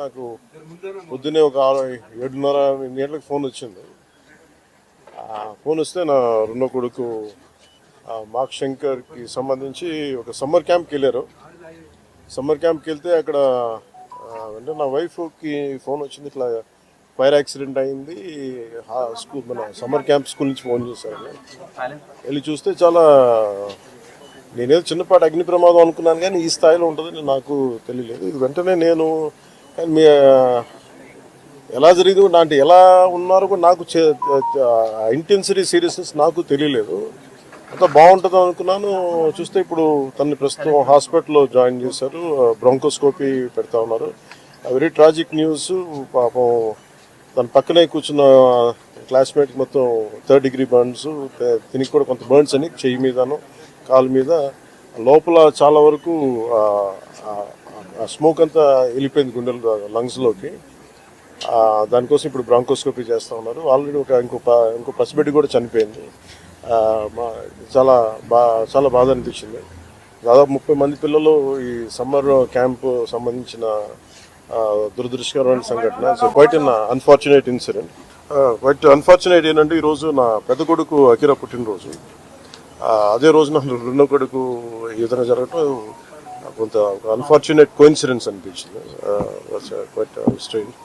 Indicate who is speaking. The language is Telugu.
Speaker 1: నాకు పొద్దున్నే ఒక 7:30 గంటలకు ఫోన్ వచ్చింది. ఫోన్ వస్తే నా రెండో కొడుకు మార్క్ శంకర్కి సంబంధించి ఒక సమ్మర్ క్యాంప్కి వెళ్ళారు. సమ్మర్ క్యాంప్కి వెళ్తే అక్కడ అంటే నా వైఫ్కి ఫోన్ వచ్చింది, ఇట్లా ఫైర్ యాక్సిడెంట్ అయింది, స్కూల్ మన సమ్మర్ క్యాంప్ స్కూల్ నుంచి ఫోన్ చేశారు. వెళ్ళి చూస్తే చాలా, నేనేదో చిన్నపాటి అగ్ని ప్రమాదం అనుకున్నాను కానీ ఈ స్థాయిలో ఉంటుందని నాకు తెలియలేదు. ఇది వెంటనే నేను మీ ఎలా జరిగింది అంటే ఎలా ఉన్నారో కూడా నాకు ఇంటెన్సిటీ సీరియస్నెస్ నాకు తెలియలేదు. అంతా బాగుంటుంది అనుకున్నాను. చూస్తే ఇప్పుడు తనని ప్రస్తుతం హాస్పిటల్లో జాయిన్ చేశారు, బ్రాంకోస్కోపీ పెడతా ఉన్నారు. Very tragic news. పాపం తన పక్కనే కూర్చున్న క్లాస్మేట్కి మొత్తం 3rd degree బర్న్స్, తినికి కూడా కొంత బర్న్స్ అని చెయ్యి మీదను కాలు మీద, లోపల చాలా వరకు స్మోక్ అంతా వెళ్ళిపోయింది గుండెలు లంగ్స్లోకి. దానికోసం ఇప్పుడు బ్రాంకోస్కోపీ చేస్తూ ఉన్నారు. ఆల్రెడీ ఇంకో పసిబిడ్డ కూడా చనిపోయింది. చాలా బాధ అనిపించింది. దాదాపు 30 మంది పిల్లలు ఈ సమ్మర్ క్యాంపు సంబంధించిన దురదృష్టకరమైన సంఘటన. So quite un unfortunate incident. Quite unfortunate ఏంటంటే ఈరోజు నా పెద్ద కొడుకు అకిరా పుట్టినరోజు. అదే రోజు నా రెండో కొడుకు ఈ విధంగా జరగటం కొంత అన్ఫార్చునేట్ కోఇన్సిడెన్స్ అనిపించింది. Quite strange.